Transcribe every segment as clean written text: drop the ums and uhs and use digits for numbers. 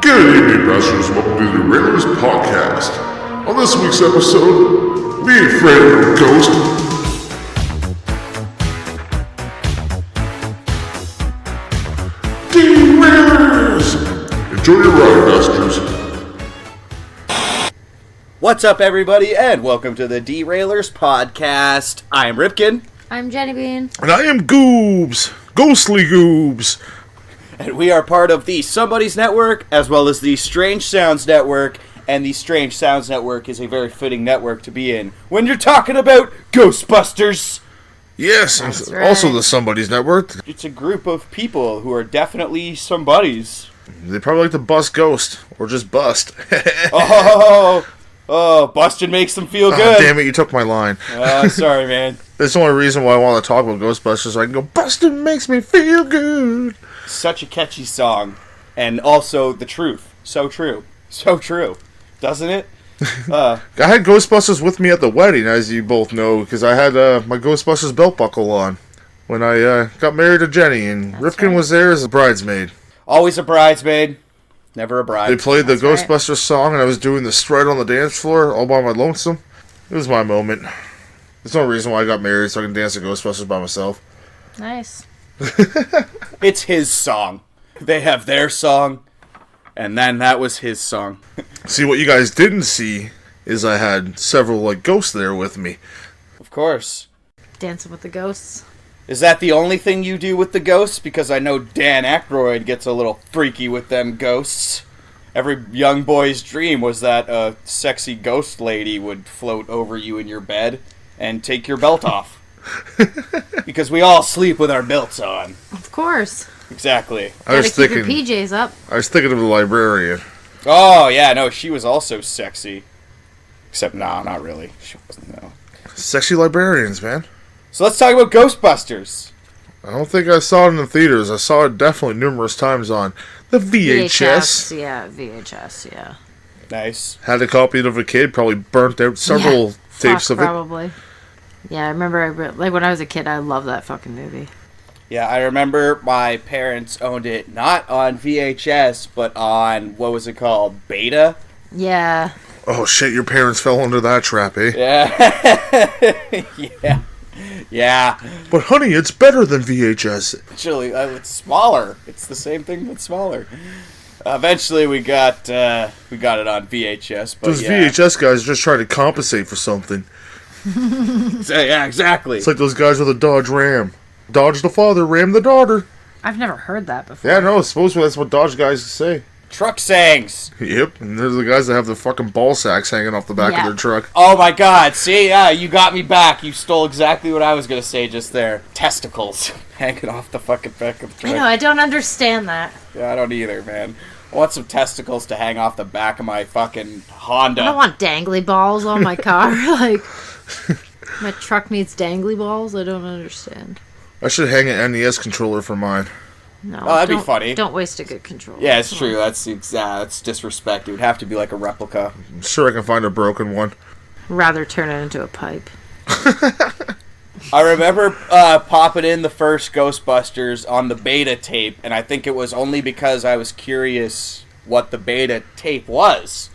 Good evening, Masters. Welcome to the DeRailers Podcast. On this week's episode, being afraid of a ghost. DeRailers! Enjoy your ride, Masters. What's up, everybody, and welcome to the DeRailers Podcast. I am Ripkin. I'm Jenny Bean. And I am Goobs. Ghostly Goobs. And we are part of the SomeBuddies Network, as well as the Strange Sounds Network. And the Strange Sounds Network is a very fitting network to be in when you're talking about Ghostbusters. Yes, That's and right. also the SomeBuddies Network. It's a group of people who are definitely SomeBuddies. They probably like to bust ghost, or just bust. Bustin' makes them feel Oh, good. damn it, you took my line. Sorry, man. That's the only reason why I want to talk about Ghostbusters, so I can go, bustin' makes me feel good. Such a catchy song. And also the truth. So true. So true. Doesn't it? I had Ghostbusters with me at the wedding, as you both know, because I had my Ghostbusters belt buckle on when I got married to Jenny, and Ripken right. was there as a bridesmaid. Always a bridesmaid. Never a bride. They played the That's right. Ghostbusters song, and I was doing the stride on the dance floor all by my lonesome. It was my moment. There's no reason why I got married, so I can dance the Ghostbusters by myself. Nice. It's his song. They have their song, and then that was his song. See, what you guys didn't see is I had several, ghosts there with me. Of course. Dancing with the ghosts. Is that the only thing you do with the ghosts? Because I know Dan Aykroyd gets a little freaky with them ghosts. Every young boy's dream was that a sexy ghost lady would float over you in your bed and take your belt off. Because we all sleep with our belts on. Of course. Exactly. I was Gotta keep thinking, your PJs up. I was thinking of the librarian. Oh, yeah, no, she was also sexy. Except, nah, not really. She wasn't, no. Sexy librarians, man. So let's talk about Ghostbusters. I don't think I saw it in the theaters. I saw it definitely numerous times on the VHS. Yeah, VHS, yeah. Nice. Had a copy of a kid, probably burnt out several tapes of it. Probably. Yeah, I remember, when I was a kid, I loved that fucking movie. Yeah, I remember my parents owned it not on VHS, but on, what was it called, Beta? Yeah. Oh shit, your parents fell under that trap, eh? Yeah. Yeah. Yeah. But honey, it's better than VHS. Actually, it's smaller. It's the same thing, but smaller. Eventually, we got it on VHS, but Those VHS guys are just trying to compensate for something. Yeah, exactly. It's like those guys with a Dodge Ram. Dodge the father, Ram the daughter. I've never heard that before. Yeah, no, supposedly that's what Dodge guys say. Truck sayings. Yep, and there's the guys that have the fucking ball sacks hanging off the back of their truck. Oh my god, see? Yeah, you got me back. You stole exactly what I was going to say just there. Testicles hanging off the fucking back of the truck. I know, I don't understand that. Yeah, I don't either, man. I want some testicles to hang off the back of my fucking Honda. I don't want dangly balls on my car. My truck needs dangly balls? I don't understand. I should hang an NES controller for mine. No. Oh, that'd be don't- funny. Don't waste a good controller. Yeah, it's true. That's disrespect. It would have to be like a replica. I'm sure I can find a broken one. Rather turn it into a pipe. I remember popping in the first Ghostbusters on the beta tape, and I think it was only because I was curious what the beta tape was.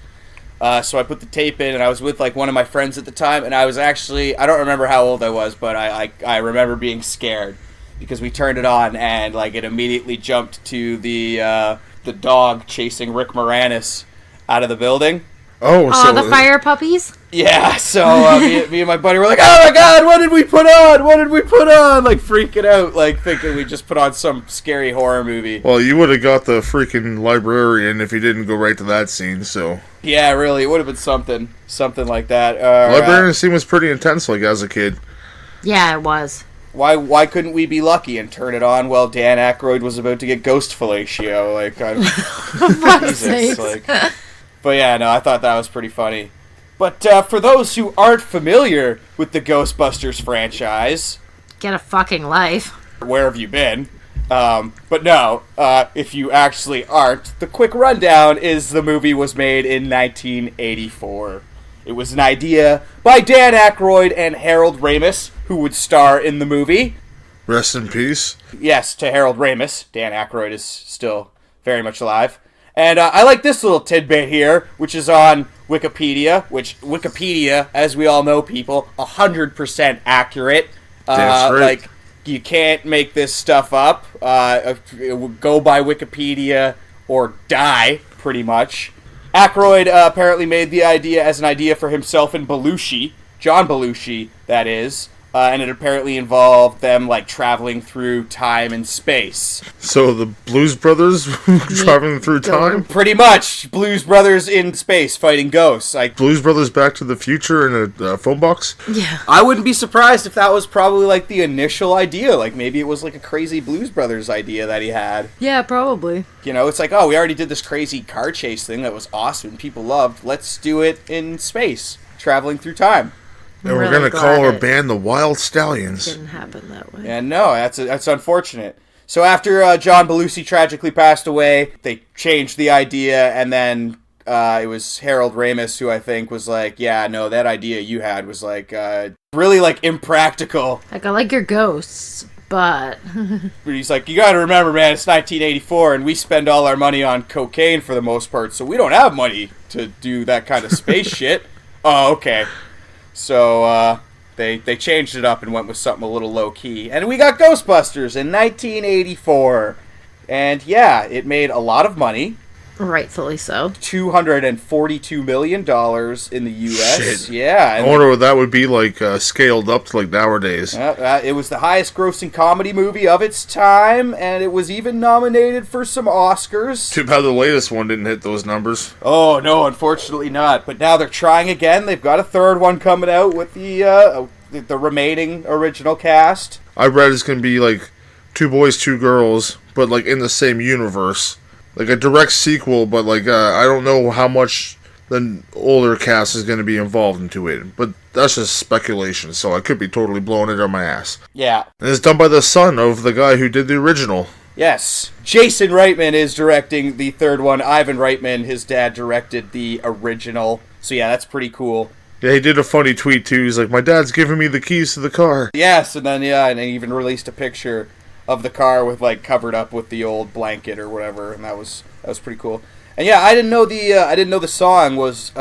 So I put the tape in, and I was with one of my friends at the time, and I was actually, I don't remember how old I was, but I remember being scared because we turned it on, and it immediately jumped to the dog chasing Rick Moranis out of the building. Oh, Oh, the fire puppies? Yeah, so me and my buddy were like, oh my god, what did we put on? What did we put on? Freaking out, thinking we just put on some scary horror movie. Well, you would have got the freaking librarian if you didn't go right to that scene, so... Yeah, really, it would have been something like that. Librarian scene was pretty intense, as a kid. Yeah, it was. Why couldn't we be lucky and turn it on while Dan Aykroyd was about to get ghost fellatio? Jesus, But yeah, no, I thought that was pretty funny. But for those who aren't familiar with the Ghostbusters franchise, Get a fucking life. where have you been? But no, if you actually aren't, the quick rundown is the movie was made in 1984. It was an idea by Dan Aykroyd and Harold Ramis, who would star in the movie. Rest in peace. Yes, to Harold Ramis. Dan Aykroyd is still very much alive. And I like this little tidbit here, which is on Wikipedia, which Wikipedia, as we all know, people, 100% accurate. That's right. Like, you can't make this stuff up. Go by Wikipedia or die, pretty much. Aykroyd apparently made the idea as an idea for himself and Belushi, John Belushi, that is. And it apparently involved them, like, traveling through time and space. So the Blues Brothers traveling through time? Pretty much. Blues Brothers in space fighting ghosts. Blues Brothers Back to the Future in a phone box? Yeah. I wouldn't be surprised if that was probably, like, the initial idea. Like, maybe it was, like, a crazy Blues Brothers idea that he had. Yeah, probably. You know, it's like, oh, we already did this crazy car chase thing that was awesome and people loved. Let's do it in space, traveling through time. And we're going to call our band the Wild Stallions. Didn't happen that way. And no, that's unfortunate. So after John Belushi tragically passed away, they changed the idea, and then it was Harold Ramis who I think was like, yeah, no, that idea you had was like really like impractical. Like, I like your ghosts, but... He's like, you got to remember, man, it's 1984, and we spend all our money on cocaine for the most part, so we don't have money to do that kind of space shit. Oh, okay. So, they changed it up and went with something a little low-key. And we got Ghostbusters in 1984. And, yeah, it made a lot of money. Rightfully so. $242 million in the U.S. Shit. Yeah. I wonder what that would be like scaled up to like nowadays. It was the highest-grossing comedy movie of its time, and it was even nominated for some Oscars. Too bad the latest one didn't hit those numbers. Oh, no, unfortunately not. But now they're trying again. They've got a third one coming out with the remaining original cast. I read it's going to be like 2 boys, 2 girls, but like in the same universe. Like a direct sequel, but like I don't know how much the older cast is going to be involved into it. But that's just speculation, so I could be totally blowing it on my ass. Yeah. And it's done by the son of the guy who did the original. Yes. Jason Reitman is directing the third one. Ivan Reitman, his dad, directed the original. So yeah, that's pretty cool. Yeah, he did a funny tweet too. He's like, my dad's giving me the keys to the car. Yes, and then and he even released a picture of the car with like covered up with the old blanket or whatever, and that was pretty cool. And yeah, I didn't know the song was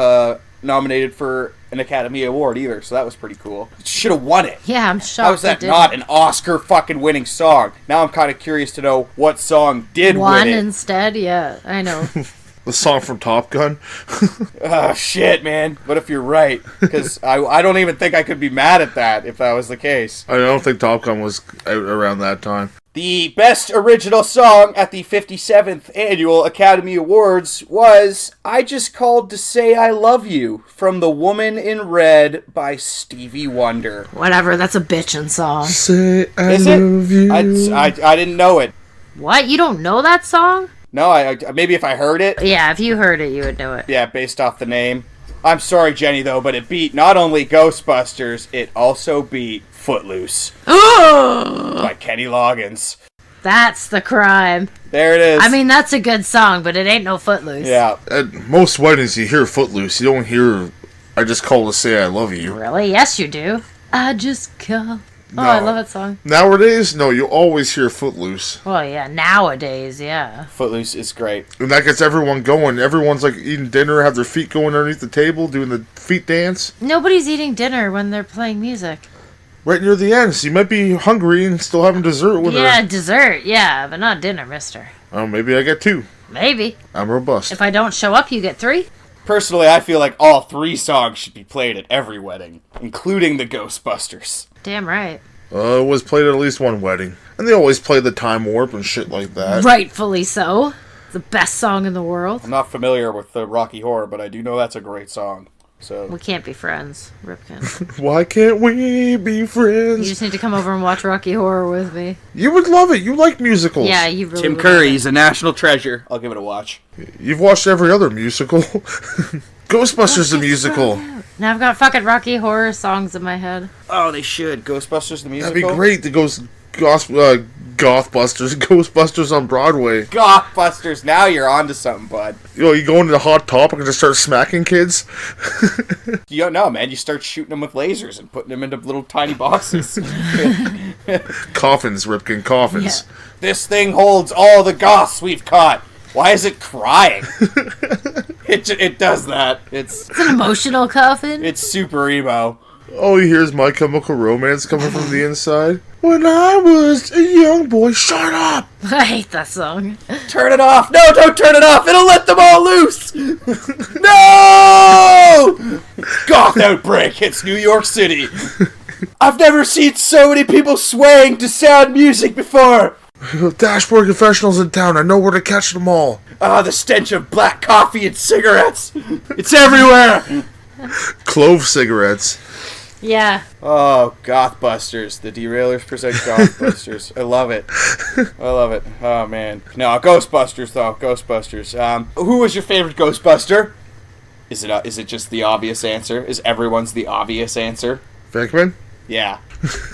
nominated for an Academy Award either, so that was pretty cool. Should have won it. Yeah, I'm shocked. How is that not an Oscar fucking winning song? Now I'm kind of curious to know what song did win it. Instead, yeah, I know. The song from Top Gun. Oh, shit, man. What if you're right? Because I don't even think I could be mad at that if that was the case. I don't think Top Gun was out around that time. The best original song at the 57th Annual Academy Awards was I Just Called to Say I Love You from The Woman in Red by Stevie Wonder. Whatever, that's a bitchin' song. Say I Is love it? you. I didn't know it. What? You don't know that song? No, I maybe if I heard it. Yeah, if you heard it, you would know it. Yeah, based off the name. I'm sorry, Jenny, though, but it beat not only Ghostbusters, it also beat Footloose by Kenny Loggins. That's the crime. There it is. I mean, that's a good song, but it ain't no Footloose. Yeah. At most weddings, you hear Footloose. You don't hear I Just Called to Say I Love You. Really? Yes, you do. I just call. Oh, No. I love that song. Nowadays, no, you always hear Footloose. Well, yeah, nowadays, yeah. Footloose is great. And that gets everyone going. Everyone's like eating dinner, have their feet going underneath the table, doing the feet dance. Nobody's eating dinner when they're playing music. Right near the end, so you might be hungry and still having dessert with Yeah, her. dessert, yeah, but not dinner, mister. Oh, maybe I get 2. Maybe. I'm robust. If I don't show up, you get 3? Personally, I feel like all 3 songs should be played at every wedding, including the Ghostbusters. Damn right. It was played at least one wedding. And they always play the Time Warp and shit like that. Rightfully so. The best song in the world. I'm not familiar with the Rocky Horror, but I do know that's a great song. So We can't be friends, Ripken. Why can't we be You friends? just need to come over and watch Rocky Horror with me. You would love it. You like musicals. Yeah, you really Tim would. Curry, he's a national treasure. I'll give it a watch. You've watched every other musical. Ghostbusters the musical. Now I've got fucking Rocky Horror songs in my head. Oh, they should. Ghostbusters the musical? That'd be great. The Ghostbusters on Broadway. Gothbusters, now you're onto something, bud. You go into the Hot Topic and just start smacking kids. You don't know, man. You start shooting them with lasers and putting them into little tiny boxes. Coffins, Ripken, coffins. Yeah. This thing holds all the goths we've caught. Why is it crying? It does that. It's an emotional coffin. It's super emo. All you hear is My Chemical Romance coming from the inside. When I was a young boy, shut up! I hate that song. Turn it off! No, don't turn it off! It'll let them all loose! No! Goth outbreak hits New York City. I've never seen so many people swaying to sound music before. Dashboard confessionals in town. I know where to catch them all. Ah, the stench of black coffee and cigarettes. It's everywhere. Clove cigarettes. Yeah. Oh, Gothbusters. The DeRailers present Gothbusters. I love it. I love it. Oh, man. No, Ghostbusters, though. Ghostbusters. Who was your favorite Ghostbuster? Is it just the obvious answer? Is everyone's the obvious answer? Venkman? Yeah.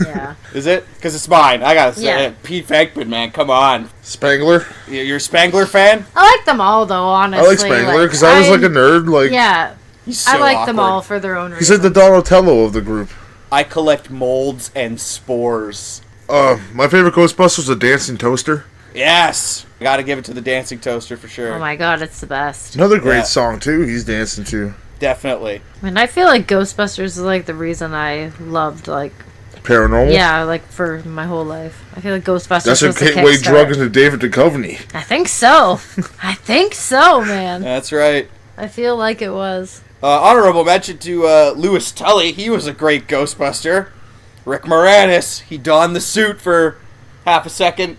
Yeah. Is it? Because it's mine. I gotta say it. Pete Venkman, man. Come on. Spangler? You're a Spangler fan? I like them all, though, honestly. I like Spangler because I was like a nerd. Like, yeah. He's so I like awkward. them all for their own reasons. He's like the Donatello of the group. I collect molds and spores. My favorite Ghostbuster is the dancing toaster. Yes! Gotta give it to the dancing toaster for sure. Oh my god, it's the best. Another great song, too, he's dancing to. Definitely. I mean, I feel like Ghostbusters is like the reason I loved, like... Paranormal? Yeah, like for my whole life. I feel like Ghostbusters That's was a the gateway kickstart. drug into David Duchovny. I think so. I think so, man. That's right. I feel like it was. Honorable mention to Louis Tully. He was a great Ghostbuster. Rick Moranis. He donned the suit for half a second.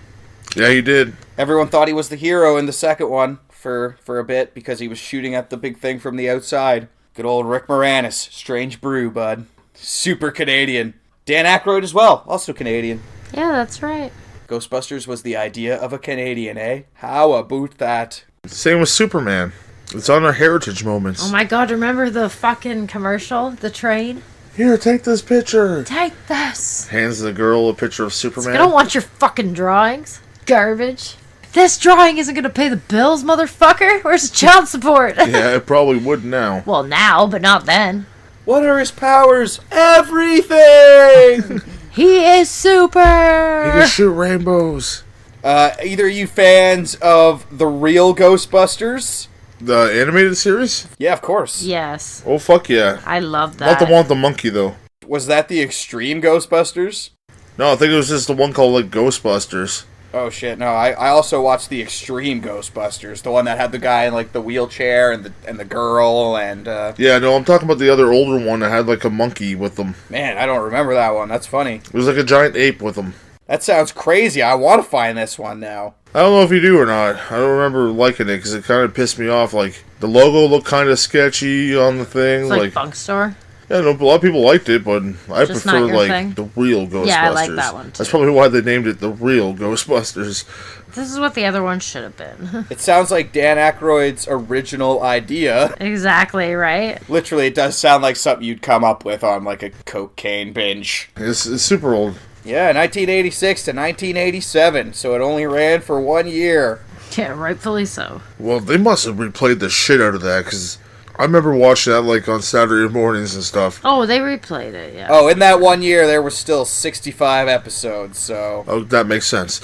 Yeah, he did. Everyone thought he was the hero in the second one for a bit because he was shooting at the big thing from the outside. Good old Rick Moranis. Strange brew, bud. Super Canadian. Dan Aykroyd as well. Also Canadian. Yeah, that's right. Ghostbusters was the idea of a Canadian, eh? How about that? Same with Superman. It's on our heritage moments. Oh my god, remember the fucking commercial? The train? Here, take this picture. Take this. Hands the girl a picture of I Superman. don't want your fucking drawings. Garbage. If this drawing isn't gonna pay the bills, motherfucker, where's the child support? Yeah, it probably would now. Well, now, but not then. What are his powers? Everything! He is super! He can shoot rainbows. Either you fans of the real Ghostbusters? The animated series? Yeah, of course. Yes. Oh, fuck yeah. I love that. Not the one with the monkey, though. Was that the extreme Ghostbusters? No, I think it was just the one called, like, Ghostbusters. Oh shit, no, I also watched the extreme Ghostbusters, the one that had the guy in like the wheelchair and the girl and Yeah, no, I'm talking about the other older one that had, like, a monkey with them. man, I don't remember that one. That's funny. It was like a giant ape with them. That sounds crazy. I want to find this one now. I don't know if you do or not. I don't remember liking it because it kind of pissed me off. Like, the logo looked kind of sketchy on the thing. It's like Funk Store. Yeah, no, a lot of people liked it, but I Just prefer, not your like, thing? the real Ghostbusters. Yeah, I like that one, too. That's probably why they named it the real Ghostbusters. This is what the other one should have been. It sounds like Dan Aykroyd's original idea. Exactly, right? Literally, it does sound like something you'd come up with on like a cocaine binge. It's super old. Yeah, 1986 to 1987, so it only ran for 1 year. Yeah, rightfully so. Well, they must have replayed the shit out of that, because I remember watching that, like, on Saturday mornings and stuff. Oh, they replayed it, yeah. Oh, in that 1 year, there were still 65 episodes, so... Oh, that makes sense.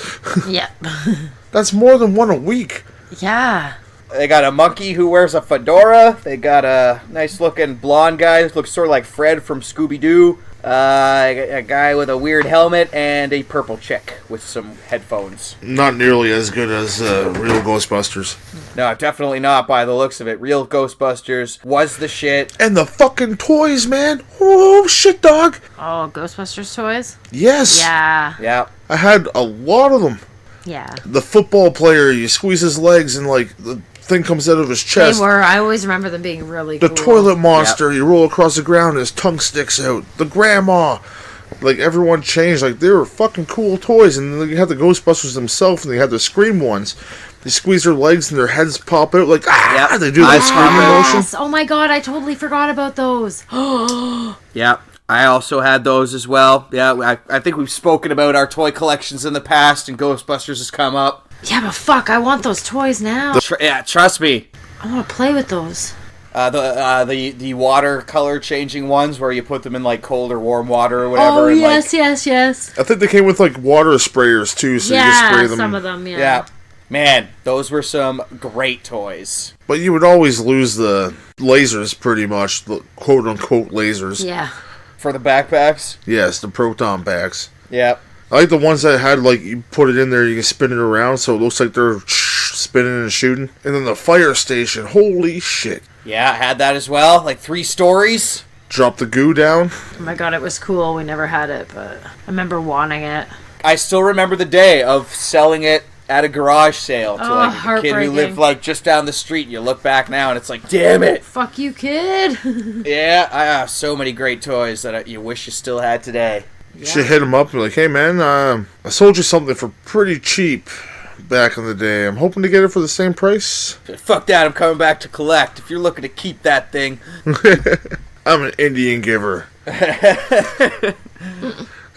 Yep. That's more than one a week. Yeah. They got a monkey who wears a fedora. They got a nice-looking blonde guy who looks sort of like Fred from Scooby-Doo. A guy with a weird helmet, and a purple chick with some headphones. Not nearly as good as real Ghostbusters. No, definitely not by the looks of it. Real Ghostbusters was the shit. And the fucking toys, man. Oh, shit, dog. Oh, Ghostbusters toys? Yes. Yeah. Yeah. I had a lot of them. Yeah. The football player, you squeeze his legs and, like, the thing comes out of his chest. They were. I always remember them being really The cool. toilet monster, you roll across the ground and his tongue sticks out. The grandma. Like, everyone changed. Like, they were fucking cool toys. And then you had the Ghostbusters themselves, and they had the Scream ones. They squeeze their legs and their heads pop out. Like, ah! Yep. They do the screaming motion. Yes. Oh my god, I totally forgot about those. Yep. I also had those as well. Yeah, I think we've spoken about our toy collections in the past, and Ghostbusters has come up. Yeah, but fuck, I want those toys now. Yeah, trust me. I want to play with those. The water color changing ones where you put them in like cold or warm water or whatever. Oh, and, yes, like, yes. I think they came with, like, water sprayers, too, so you just spray Yeah, them. some of them, yeah. Yeah. Man, those were some great toys. But you would always lose the lasers, pretty much. The quote-unquote lasers. Yeah. For the backpacks? Yes, the proton packs. Yep. I like the ones that had, like, you put it in there, you can spin it around, so it looks like they're spinning and shooting. And then the fire station, holy shit. Yeah, I had that as well. Like 3 stories. Drop the goo down. Oh my god, it was cool. We never had it, but I remember wanting it. I still remember the day of selling it at a garage sale to like a kid who lived like just down the street. You look back now and it's like, damn it. Fuck you, kid. Yeah, I have so many great toys that you wish you still had today. You should hit him up and be like, hey man, I sold you something for pretty cheap back in the day. I'm hoping to get it for the same price. Fuck that, I'm coming back to collect. If you're looking to keep that thing. I'm an Indian giver.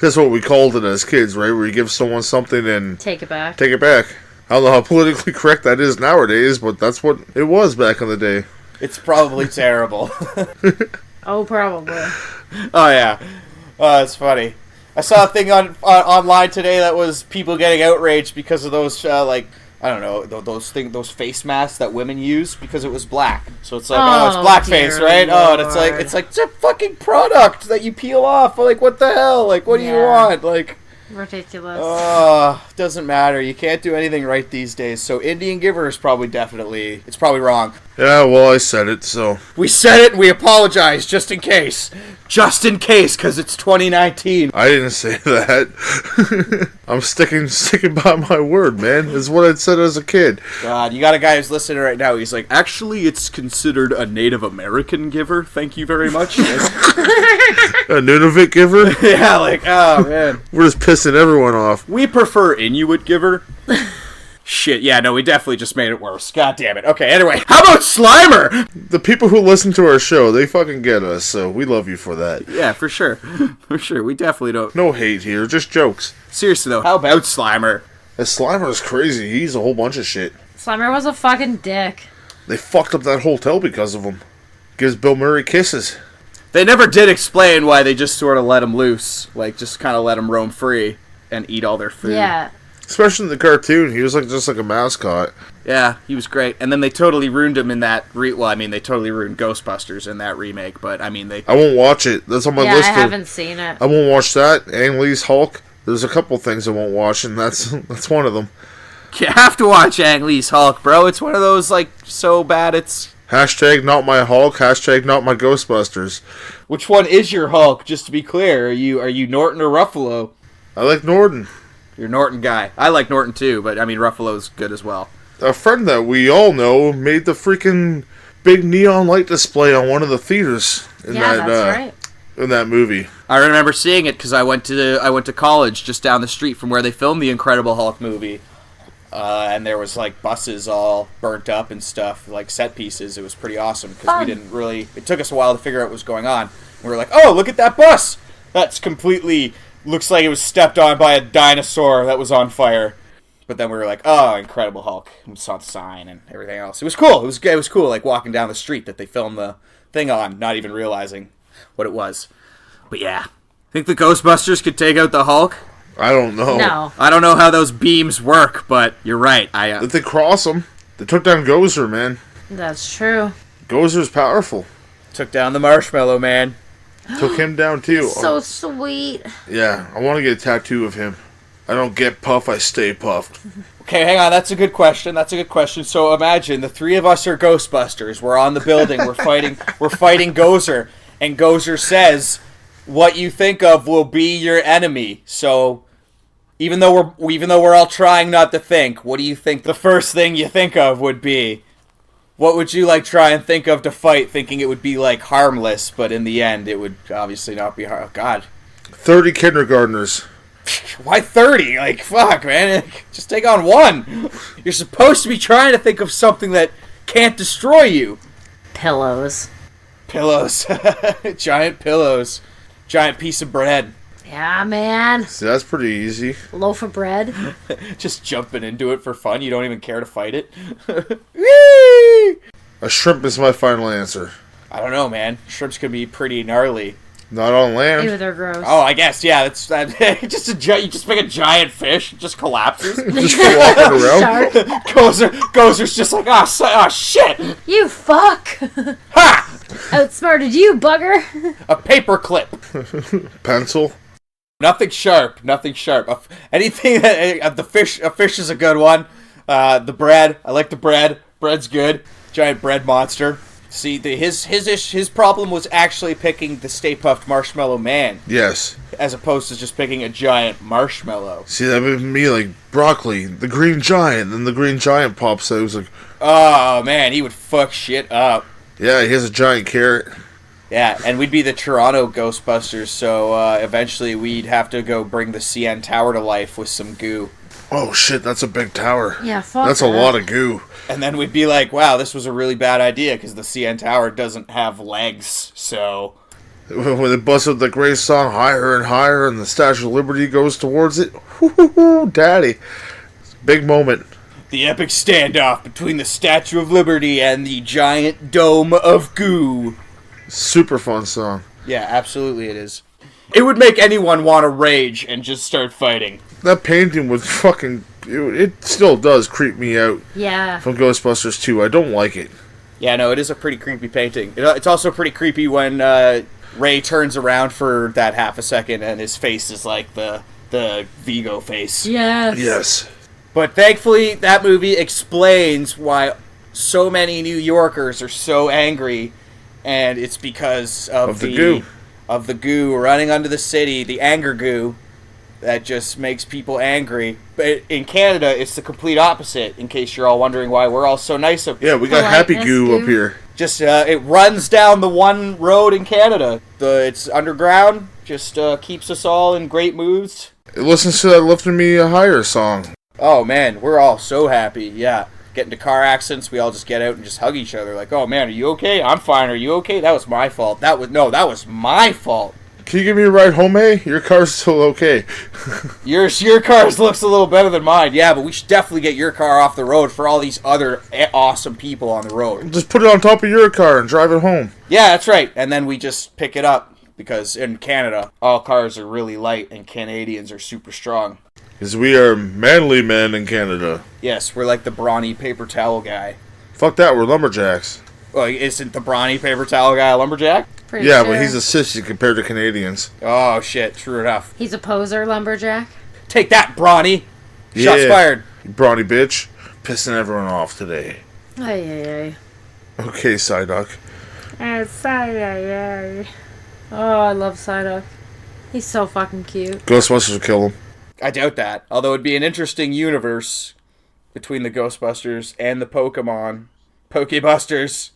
That's what we called it as kids, right? Where you give someone something and take it back. Take it back. I don't know how politically correct that is nowadays, but that's what it was back in the day. It's probably terrible. Oh, probably. Oh, yeah. Oh, it's funny. I saw a thing online today that was people getting outraged because of those, like, I don't know, those face masks that women use because it was black. So it's like, it's blackface, right? Lord. Oh, and it's like it's a fucking product that you peel off. Like, what the hell? Like, what do you want? Like, ridiculous. Doesn't matter. You can't do anything right these days. So Indian giver is probably it's probably wrong. Yeah, well, I said it, so. We said it and we apologize just in case. Just in case, because it's 2019. I didn't say that. I'm sticking by my word, man. It's what I said as a kid. God, you got a guy who's listening right now. He's like, actually, it's considered a Native American giver. Thank you very much. A Nunavut giver? Yeah, like, oh, man. We're just pissing everyone off. We prefer Inuit giver. Shit, yeah, no, we definitely just made it worse. God damn it. Okay, anyway, how about Slimer? The people who listen to our show, they fucking get us, so we love you for that. Yeah, for sure. For sure, we definitely don't. No hate here, just jokes. Seriously, though, how about Slimer? Slimer's crazy. He's a whole bunch of shit. Slimer was a fucking dick. They fucked up that hotel because of him. Gives Bill Murray kisses. They never did explain why they just sort of let him loose. Like, just kind of let him roam free and eat all their food. Yeah. Especially in the cartoon, he was just like a mascot. Yeah, he was great. And then they totally ruined him in that they totally ruined Ghostbusters in that remake, but I won't watch it. That's on my list. I haven't seen it. I won't watch that. Ang Lee's Hulk. There's a couple things I won't watch, and that's one of them. You have to watch Ang Lee's Hulk, bro. It's one of those, like, so bad it's... Hashtag not my Hulk. Hashtag not my Ghostbusters. Which one is your Hulk, just to be clear? Are you Norton or Ruffalo? I like Norton. You're a Norton guy. I like Norton too, but I mean Ruffalo's good as well. A friend that we all know made the freaking big neon light display on one of the theaters in in that movie. I remember seeing it because I went to college just down the street from where they filmed the Incredible Hulk movie, and there was like buses all burnt up and stuff, like set pieces. It was pretty awesome because we didn't really. It took us a while to figure out what was going on. We were like, oh, look at that bus! That's completely. Looks like it was stepped on by a dinosaur that was on fire. But then we were like, oh, Incredible Hulk. We saw the sign and everything else. It was cool. It was cool, like walking down the street that they filmed the thing on, not even realizing what it was. But yeah. Think the Ghostbusters could take out the Hulk? I don't know. No. I don't know how those beams work, but you're right. Did they cross them? They took down Gozer, man. That's true. Gozer's powerful. Took down the Marshmallow Man. Took him down too. So sweet. Yeah, I want to get a tattoo of him. I don't get puff, I stay puffed. Okay, hang on. That's a good question. So imagine the three of us are Ghostbusters. We're on the building. We're fighting Gozer, and Gozer says, "What you think of will be your enemy." So even though we're all trying not to think, what do you think the first thing you think of would be? What would you try and think of to fight, thinking it would be harmless, but in the end it would obviously not be harmless? Oh, God. 30 kindergartners. Why 30? Fuck, man. Just take on one. You're supposed to be trying to think of something that can't destroy you. Pillows. Giant pillows. Giant piece of bread. Yeah, man. See, that's pretty easy. Loaf of bread. Just jumping into it for fun. You don't even care to fight it. A shrimp is my final answer. I don't know, man. Shrimps can be pretty gnarly. Not on land. Ew, they're gross. Oh, I guess, yeah, that's you just make a giant fish, it just collapses. Just go walking around. Shark. Gozer's just like, oh shit! You fuck! Ha! Outsmarted you, bugger! A paper clip. Pencil. Nothing sharp. Anything that a fish is a good one. The bread, I like the bread. Bread's good. Giant bread monster. See, his problem was actually picking the Stay Puft Marshmallow Man, Yes. as opposed to just picking a giant marshmallow. See, that would be like broccoli, the green giant. Then the green giant pops out. It was like, Oh man, he would fuck shit up. yeah, he has a giant carrot. Yeah, and we'd be the Toronto Ghostbusters, so eventually we'd have to go bring the CN Tower to life with some goo. Oh shit, that's a big tower. Yeah, fuck That's a that. lot of goo. And then we'd be like, wow, this was a really bad idea, because the CN Tower doesn't have legs, so... When they bust out the great song higher and higher and the Statue of Liberty goes towards it. Whoo, daddy. Big moment. The epic standoff between the Statue of Liberty and the giant dome of goo. Super fun song. Yeah, absolutely it is. It would make anyone want to rage and just start fighting. That painting was fucking... It still does creep me out Yeah. from Ghostbusters 2. I don't like it. Yeah, no, it is a pretty creepy painting. It's also pretty creepy when Ray turns around for that half a second and his face is like the Vigo face. Yes. Yes. But thankfully, that movie explains why so many New Yorkers are so angry, and it's because of the goo. Of the goo running under the city, the anger goo, that just makes people angry. But in Canada, it's the complete opposite, in case you're all wondering why we're all so nice up here. Yeah, we got happy Politeness goo goo. up here. Just, it runs down the one road in Canada. It's underground, just keeps us all in great moods. It listens to that Lifting Me Higher song. Oh, man, we're all so happy, yeah. Get into car accidents, we all just get out and just hug each other. Like, oh, man, are you okay? I'm fine. Are you okay? That was my fault. That was my fault. Can you give me a ride home, eh? Your car's still okay. Your car's looks a little better than mine. Yeah, but we should definitely get your car off the road for all these other awesome people on the road. Just put it on top of your car and drive it home. Yeah, that's right. And then we just pick it up, because in Canada, all cars are really light and Canadians are super strong. Because we are manly men in Canada. Yes, we're like the brawny paper towel guy. Fuck that, we're lumberjacks. Well, isn't the brawny paper towel guy a lumberjack? Pretty Yeah, sure. but he's a sissy compared to Canadians. Oh, shit, true enough. He's a poser lumberjack. Take that, brawny! Shots Yeah. fired. You brawny bitch. Pissing everyone off today. Ay. Okay, Psyduck. Oh, I love Psyduck. He's so fucking cute. Ghostbusters will kill him. I doubt that. Although it'd be an interesting universe between the Ghostbusters and the Pokebusters.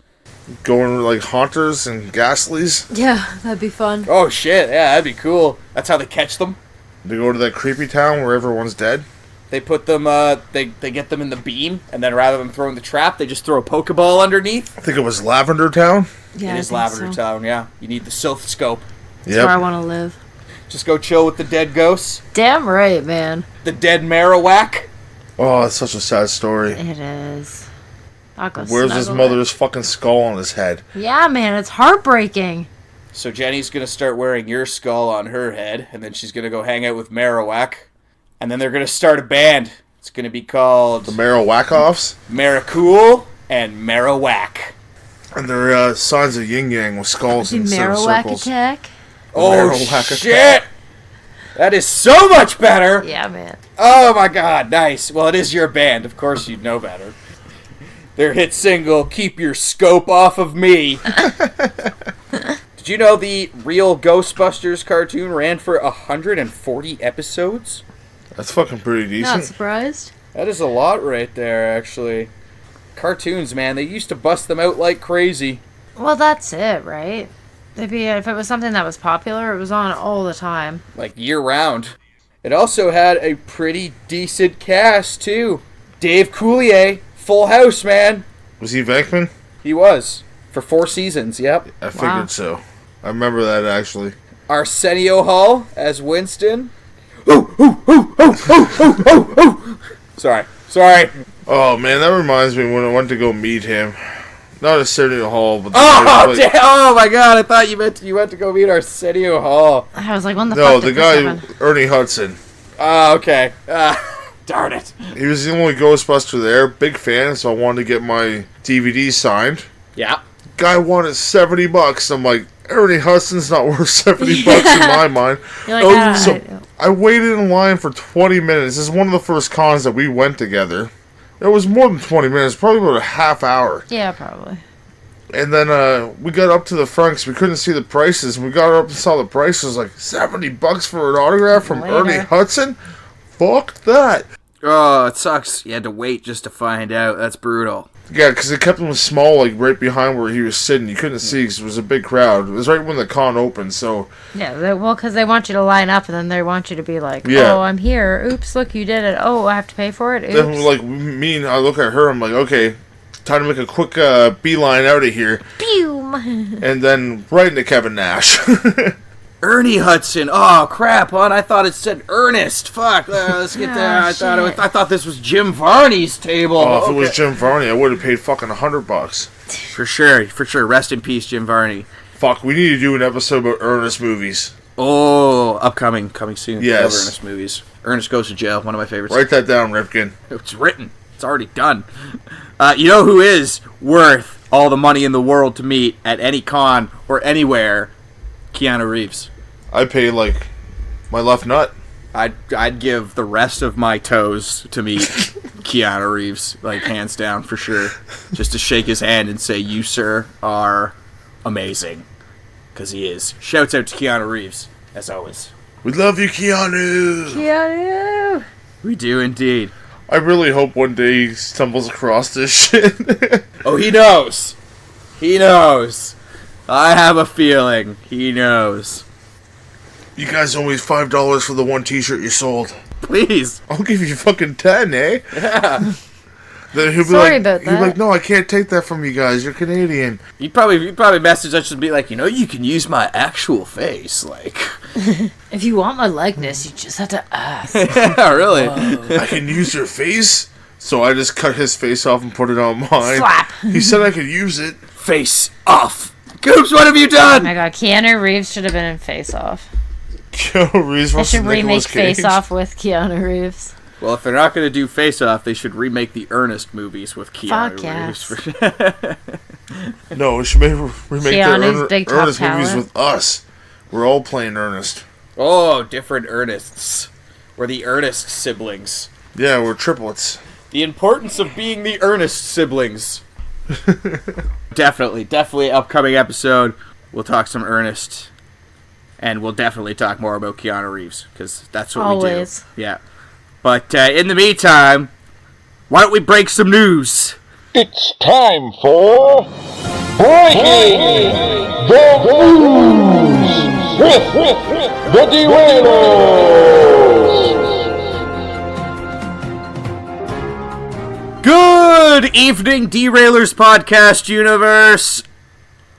Going like Haunters and Ghastlies. Yeah, that'd be fun. Oh shit, yeah, that'd be cool. That's how they catch them. They go to that creepy town where everyone's dead. They put them, they get them in the beam, and then rather than throwing the trap, they just throw a Pokeball underneath. I think it was Lavender Town. Yeah, It I is think Lavender so. Town, yeah. You need the Sylph Scope. That's where I Yep. want to live. Just go chill with the dead ghosts. Damn right, man. The dead Marowak. Oh, it's such a sad story. It is. I'll go Where's his snuggle mother's fucking skull on his head? it. Yeah, man, it's heartbreaking. So Jenny's gonna start wearing your skull on her head, and then she's gonna go hang out with Marowak. And then they're gonna start a band. It's gonna be called The Marrow Whack-Offs. Maracool and Marowak. And they're signs of yin yang with skulls The instead of Marowak circles. attack. Oh Marowak shit! That is so much better! Yeah, man. Oh my god, nice. Well, it is your band. Of course you'd know better. Their hit single, Keep Your Scope Off of Me. Did you know the real Ghostbusters cartoon ran for 140 episodes? That's fucking pretty Not decent. surprised. That is a lot right there, actually. Cartoons, man, they used to bust them out like crazy. Well, that's it, right? If it was something that was popular, it was on all the time. Like year-round. It also had a pretty decent cast, too. Dave Coulier, Full House, man. Was he Venkman? He was. For 4 seasons, yep. I figured so. I remember that actually. Arsenio Hall as Winston. Sorry. Oh man, that reminds me when I went to go meet him. Not Arsenio Hall, but oh my god! I thought you went to go meet Arsenio Hall. I was like, when the no, fuck the did guy this happen? Ernie Hudson. Oh, okay. Darn it. He was the only Ghostbuster there. Big fan, so I wanted to get my DVD signed. Yeah. Guy wanted $70. I'm like, Ernie Hudson's not worth $70 in my mind. You're like, So I waited in line for 20 minutes. This is one of the first cons that we went together. It was more than 20 minutes, probably about a half hour. yeah, probably. And then we got up to the front because we couldn't see the prices. We got up and saw the prices, like $70 for an autograph from Ernie Hudson? Fuck that. Oh, it sucks. You had to wait just to find out. That's brutal. Yeah, because it kept him small, like right behind where he was sitting. You couldn't see because it was a big crowd. It was right when the con opened, so... Yeah, well, because they want you to line up, and then they want you to be like, Yeah. oh, I'm here. Oops, look, you did it. Oh, I have to pay for it? Oops. Then, like, I look at her, I'm like, okay, time to make a quick beeline out of here. Pew! And then right into Kevin Nash. Ernie Hudson. Oh, crap, hon. I thought it said Ernest. Fuck. Let's get there. I thought this was Jim Varney's table. Oh, if it was Jim Varney, I would have paid fucking $100. For sure. Rest in peace, Jim Varney. Fuck, we need to do an episode about Ernest movies. Oh, coming soon. Yes. Love Ernest movies. Ernest Goes to Jail, one of my favorites. Write that down, Ripken. It's written. It's already done. You know who is worth all the money in the world to meet at any con or anywhere? Keanu Reeves. I'd pay, like, my left nut. I'd give the rest of my toes to meet Keanu Reeves, like, hands down, for sure. Just to shake his hand and say, you, sir, are amazing. Because he is. Shouts out to Keanu Reeves, as always. We love you, Keanu! Keanu! We do indeed. I really hope one day he stumbles across this shit. Oh, he knows. He knows. I have a feeling he knows. You guys owe me $5 for the one t-shirt you sold. Please. I'll give you fucking 10, eh? Yeah. Then he'll be Sorry like, about he'll be that. like, no, I can't take that from you guys. You're Canadian. You'd probably message us and be like, you can use my actual face, like. If you want my likeness, you just have to ask. Yeah, really. I can use your face? So I just cut his face off and put it on mine. Slap. He said I could use it. Face off. Goops, what have you Oh done? my god, Keanu Reeves should have been in Face Off. Keanu Reeves They versus should remake Nicolas Cage. Face Off with Keanu Reeves. Well, if they're not going to do Face Off, they should remake the Ernest movies with Keanu Fuck Reeves. No, we should remake Keanu's the big top Ernest movies talent. with us. We're all playing Ernest. Oh, different Ernests. We're the Ernest siblings. Yeah, we're triplets. The importance of being the Ernest siblings. Definitely upcoming episode. We'll talk some Ernest. And we'll definitely talk more about Keanu Reeves, because that's what Always. we do. Yeah. But in the meantime, why don't we break some news? It's time for Breaking the News with the DeRailers. Good evening, DeRailers Podcast universe.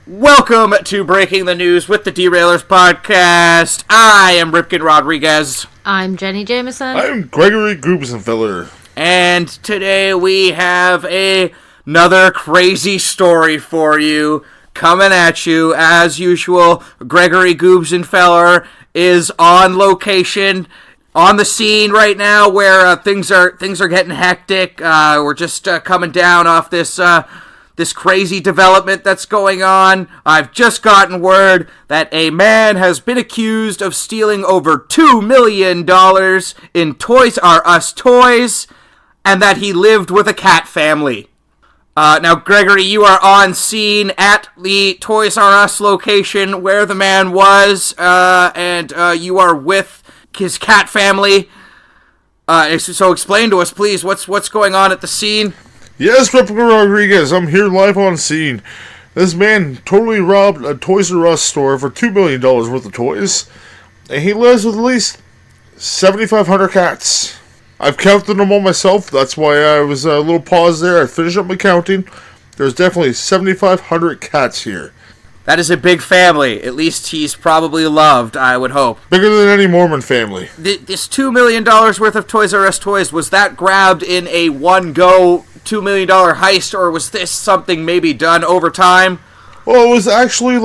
Welcome to Breaking the News with the DeRailers Podcast. I am Ripken Rodriguez. I'm Jenny Jameson. I'm Gregory Grubenfiller. And today we have another crazy story for you. Coming at you, as usual, Gregory Grubenfeller is on location, on the scene right now, where things are getting hectic. We're just coming down off this crazy development that's going on. I've just gotten word that a man has been accused of stealing over $2 million in Toys R Us toys, and that he lived with a cat family. Now, Gregory, you are on scene at the Toys R Us location where the man was, and you are with his cat family. So explain to us, please, what's going on at the scene? Yes, Replica Rodriguez, I'm here live on scene. This man totally robbed a Toys R Us store for $2 million worth of toys, and he lives with at least 7,500 cats. I've counted them all myself, that's why I was a little pause there. I finished up my counting. There's definitely 7,500 cats here. That is a big family. At least he's probably loved, I would hope. Bigger than any Mormon family. This $2 million worth of Toys R Us toys, was that grabbed in a one-go $2 million heist, or was this something maybe done over time? Well, it was actually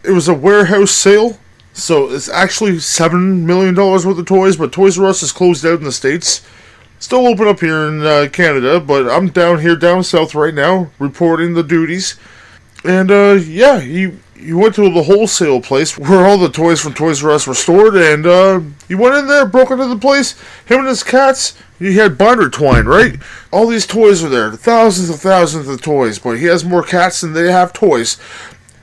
it was a warehouse sale. So it's actually $7 million worth of toys, but Toys R Us is closed out in the States. Still open up here in Canada, but I'm down south right now, reporting the duties. And yeah, he went to the wholesale place where all the toys from Toys R Us were stored, and he went in there, broke into the place. Him and his cats, he had binder twine, right? All these toys are there, thousands of toys, but he has more cats than they have toys.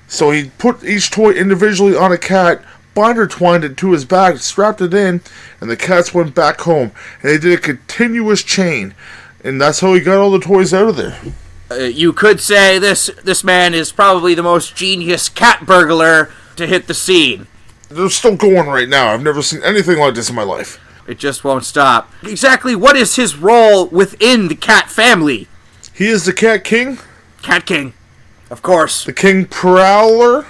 So he put each toy individually on a cat, binder twined it to his bag, strapped it in, and the cats went back home. And they did a continuous chain, and that's how he got all the toys out of there. You could say this man is probably the most genius cat burglar to hit the scene. They're still going right now. I've never seen anything like this in my life. It just won't stop. Exactly what is his role within the cat family? He is the Cat King. Cat King. Of course. The King Prowler.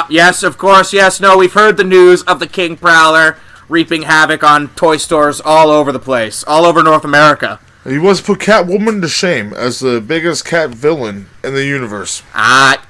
Yes, of course, yes. No, we've heard the news of the King Prowler reaping havoc on toy stores all over the place. All over North America. He once put Catwoman to shame as the biggest cat villain in the universe.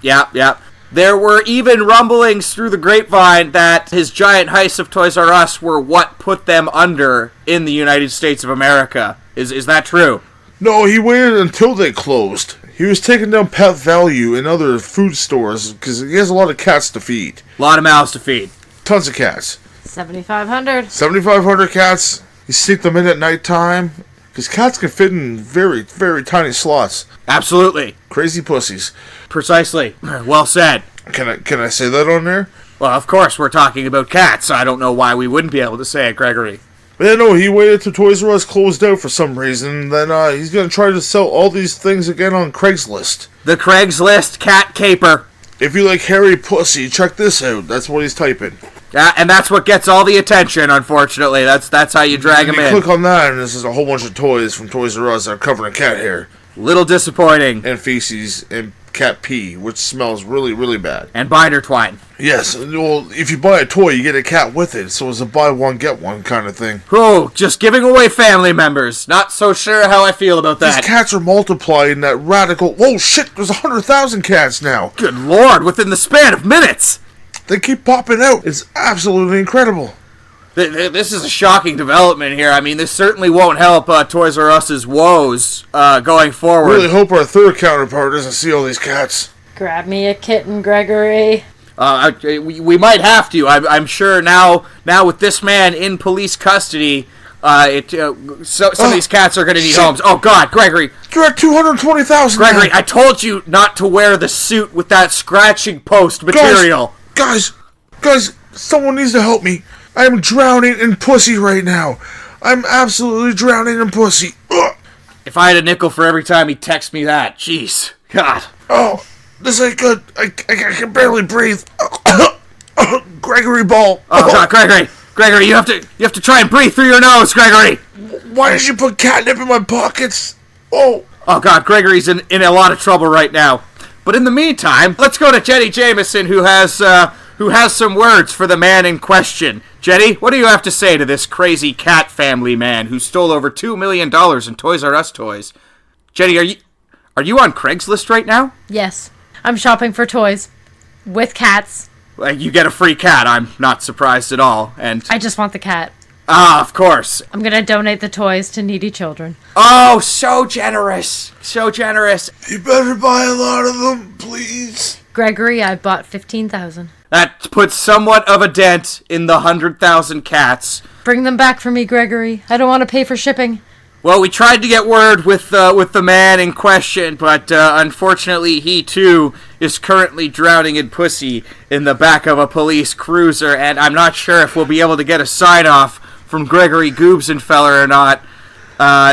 Yep. There were even rumblings through the grapevine that his giant heists of Toys R Us were what put them under in the United States of America. Is that true? No, he waited until they closed. He was taking down Pet Value and other food stores because he has a lot of cats to feed. A lot of mouths to feed. Tons of cats. 7,500. 7,500 cats. He sneaked them in at nighttime. Because cats can fit in very, very tiny slots. Absolutely. Crazy pussies. Precisely. Well said. Can I say that on there? Well, of course, we're talking about cats. I don't know why we wouldn't be able to say it, Gregory. Yeah, no, he waited till Toys R Us closed out for some reason. Then he's going to try to sell all these things again on Craigslist. The Craigslist cat caper. If you like hairy pussy, check this out. That's what he's typing. Yeah, and that's what gets all the attention, unfortunately. That's how you drag him in. Click on that, and this is a whole bunch of toys from Toys R Us that are covered in cat hair. Little disappointing. And feces and cat pee, which smells really, really bad. And binder twine. Yes, well, if you buy a toy, you get a cat with it, so it's a buy one, get one kind of thing. Oh, just giving away family members. Not so sure how I feel about that. These cats are multiplying that radical... Whoa, shit, there's 100,000 cats now. Good lord, within the span of minutes. They keep popping out. It's absolutely incredible. This is a shocking development here. I mean, this certainly won't help Toys R Us's woes going forward. I really hope our third counterpart doesn't see all these cats. Grab me a kitten, Gregory. We might have to. I'm sure now with this man in police custody, some of these cats are going to need homes. Oh, God, Gregory. You're at 220,000 Gregory, now. I told you not to wear the suit with that scratching post material. Guys, someone needs to help me. I'm drowning in pussy right now. I'm absolutely drowning in pussy. Ugh. If I had a nickel for every time he texts me that, jeez. God. Oh, this ain't good. I can barely breathe. Gregory Ball. Oh, God, Gregory, you have to try and breathe through your nose, Gregory. Why did you put catnip in my pockets? Oh, God, Gregory's in a lot of trouble right now. But in the meantime, let's go to Jenny Jameson, who has some words for the man in question. Jenny, what do you have to say to this crazy cat family man who stole over $2 million in Toys R Us toys? Jenny, are you on Craigslist right now? Yes. I'm shopping for toys. With cats. You get a free cat. I'm not surprised at all. And I just want the cat. Of course. I'm gonna donate the toys to needy children. Oh, so generous. So generous. You better buy a lot of them, please. Gregory, I bought 15,000. That puts somewhat of a dent in the 100,000 cats. Bring them back for me, Gregory. I don't want to pay for shipping. Well, we tried to get word with the man in question, but unfortunately he too is currently drowning in pussy in the back of a police cruiser, and I'm not sure if we'll be able to get a sign-off from Gregory Goobsenfeller or not.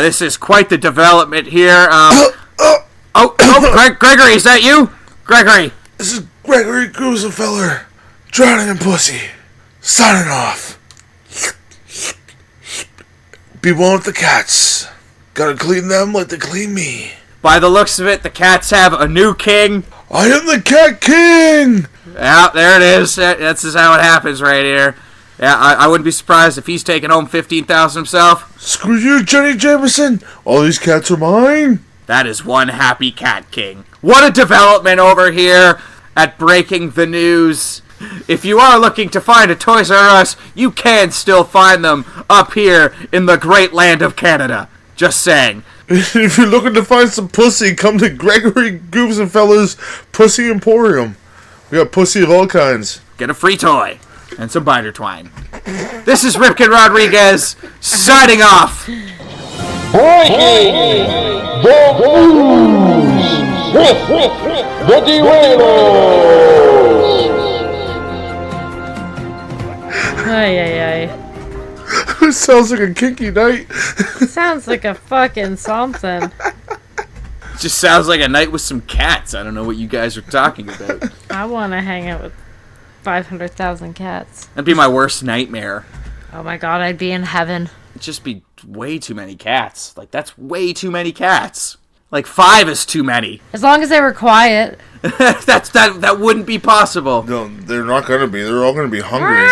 This is quite the development here. Gregory, is that you? Gregory. This is Gregory Goobsenfeller, drowning in pussy. Signing off. Be one with the cats. Gotta clean them like they clean me. By the looks of it, the cats have a new king. I am the Cat King! Yeah, there it is. That's just how it happens right here. Yeah, I wouldn't be surprised if he's taking home $15,000 himself. Screw you, Jenny Jameson. All these cats are mine. That is one happy cat king. What a development over here at Breaking the News. If you are looking to find a Toys R Us, you can still find them up here in the great land of Canada. Just saying. If you're looking to find some pussy, come to Gregory Goobs and Fellas Pussy Emporium. We got pussy of all kinds. Get a free toy and some binder twine. This is Ripken Rodriguez signing off. Breaking the news with the DeRailers. Ay. It sounds like a kinky night. Sounds like a fucking something. Just sounds like a night with some cats. I don't know what you guys are talking about. I want to hang out with 500,000 cats. That'd be my worst nightmare. Oh my god, I'd be in heaven. It'd just be way too many cats. Like, that's way too many cats. Like, 5 is too many. As long as they were quiet. That wouldn't be possible. No, they're not going to be. They're all going to be hungry.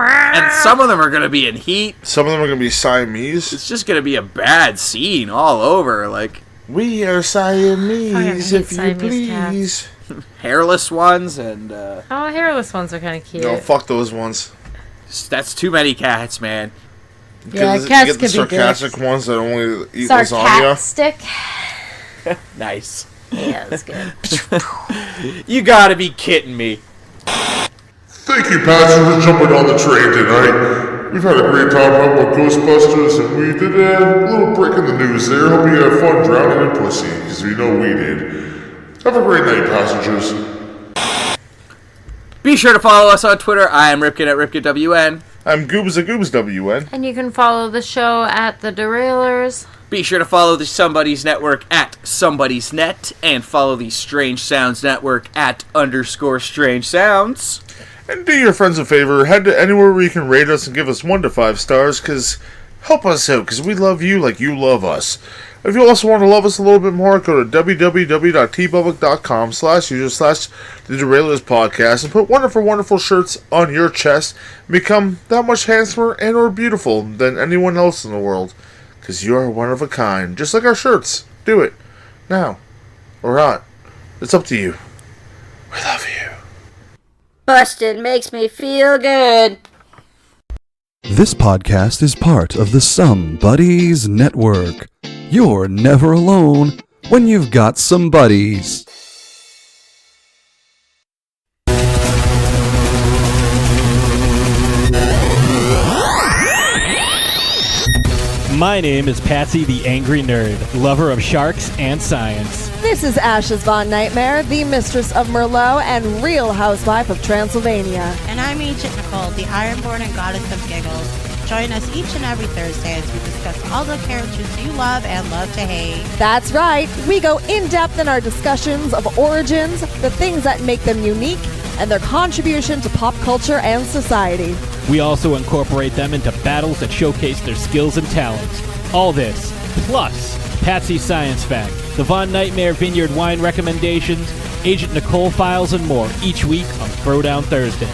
And some of them are going to be in heat. Some of them are going to be Siamese. It's just going to be a bad scene all over. Like, we are Siamese, if you Siamese please. Hairless ones and... Oh, hairless ones are kind of cute. No, fuck those ones. That's too many cats, man. Yeah, Get cats the could be sarcastic dicks. ones that only eat lasagna. Sarcastic. Nice. Yeah, that's good. You gotta be kidding me. Thank you, passengers, for jumping on the train tonight. We've had a great time talking about Ghostbusters, and we did a little break in the news there. Hope you had fun drowning in pussy, because we know we did. Have a great night, passengers. Be sure to follow us on Twitter. I am Ripken at RipkenWN. I'm Goobs WN. And you can follow the show at the DeRailers. Be sure to follow the SomeBuddies Network at SomeBuddiesNet, and follow the Strange Sounds Network at _Strange Sounds. And do your friends a favor, head to anywhere where you can rate us and give us 1 to 5 stars, because help us out, because we love you like you love us. If you also want to love us a little bit more, go to www.tpublic.com/user/the DeRailers Podcast and put wonderful, wonderful shirts on your chest and become that much handsomer and or beautiful than anyone else in the world. Because you are one of a kind, just like our shirts. Do it. Now. Or not. It's up to you. We love you. Busted makes me feel good. This podcast is part of the SomeBuddies Network. You're never alone when you've got some buddies. My name is Patsy the Angry Nerd, lover of sharks and science. This is Ashes Von Nightmare, the mistress of Merlot and real housewife of Transylvania. And I'm Agent Nicole, the Ironborn and Goddess of Giggles. Join us each and every Thursday as we discuss all the characters you love and love to hate. That's right, we go in-depth in our discussions of origins, the things that make them unique, and their contribution to pop culture and society. We also incorporate them into battles that showcase their skills and talents. All this, plus Patsy's Science Fact, the Von Nightmare Vineyard Wine Recommendations, Agent Nicole Files, and more each week on Throwdown Thursday.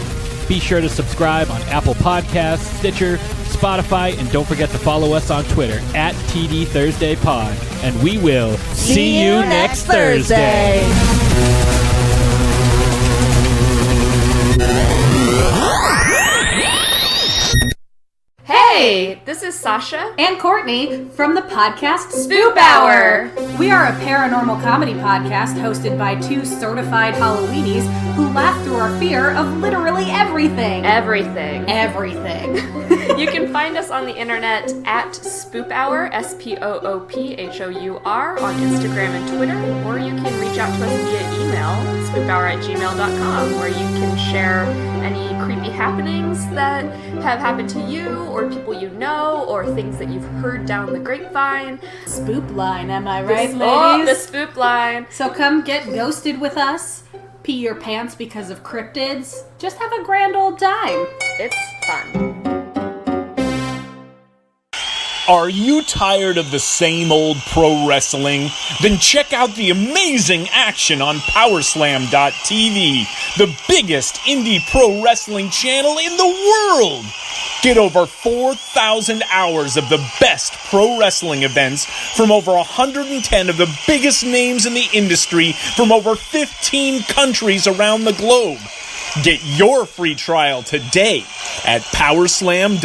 Be sure to subscribe on Apple Podcasts, Stitcher, Spotify, and don't forget to follow us on Twitter at TD Thursday Pod. And we will see you next Thursday. Hey, this is Sasha and Courtney from the podcast Spoop Hour. We are a paranormal comedy podcast hosted by 2 certified Halloweenies who laugh through our fear of literally everything. Everything. You can find us on the internet at Spoop Hour, SPOOPHOUR, on Instagram and Twitter, or you can reach out to us via email, spoophour@gmail.com, where you can share any creepy happenings that have happened to you, or people you know, or things that you've heard down the grapevine. Spoop line, am I right, ladies? Oh, the spoop line. So come get ghosted with us, pee your pants because of cryptids, just have a grand old time. It's fun. Are you tired of the same old pro wrestling? Then check out the amazing action on Powerslam.tv, the biggest indie pro wrestling channel in the world. Get over 4,000 hours of the best pro wrestling events from over 110 of the biggest names in the industry from over 15 countries around the globe. Get your free trial today at powerslam.tv.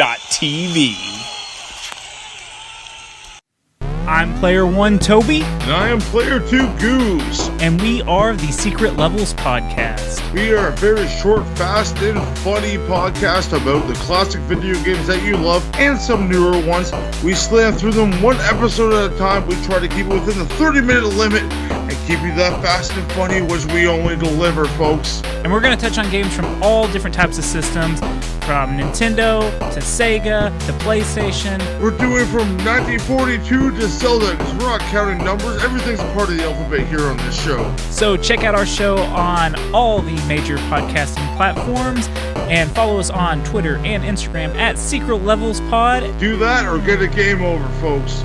I'm Player 1 Toby. And I am Player 2 Goose. And we are the Secret Levels Podcast. We are a very short, fast, and funny podcast about the classic video games that you love and some newer ones. We slam through them one episode at a time. We try to keep it within the 30-minute limit and keep you that fast and funny, which we only deliver, folks. And we're going to touch on games from all different types of systems, from Nintendo to Sega to PlayStation. We're doing from 1942 to Zelda, because we're not counting numbers. Everything's a part of the alphabet here on this show. So check out our show on all the major podcasting platforms and follow us on Twitter and Instagram at Secret Levels Pod. Do that or get a game over, folks.